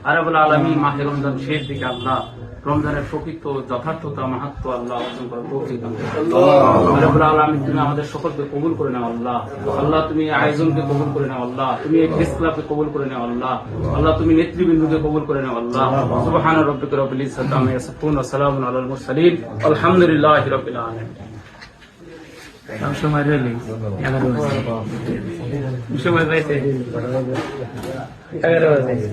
আরাবুল আলামিন মাহে রমজান শেষ দিকে আল্লাহ রমজানের প্রকৃত যথার্থতা মাহাত্ম আল্লাহ অর্জন করার তৌফিক দান করুন। আরাবুল আলামিন তুমি আমাদের সকলকে কবুল করে নাও আল্লাহ। আল্লাহ তুমি আয়োজনকে কবুল করে নাও আল্লাহ। তুমি এই প্রেস ক্লাবকে কবুল করে নাও আল্লাহ। আল্লাহ তুমি নেতৃবৃন্দকে কবুল করে নাও আল্লাহ। সুবহান রাব্বিকা রাব্বিল ইজ্জাতি আম্মা ইয়াসিফুন ওয়া সালামুন আলাল মুরসালিন আলহামদুলিল্লাহি রাব্বিল আলামিন। সময় রইল 11 সময় পাইছে 11 বাজে।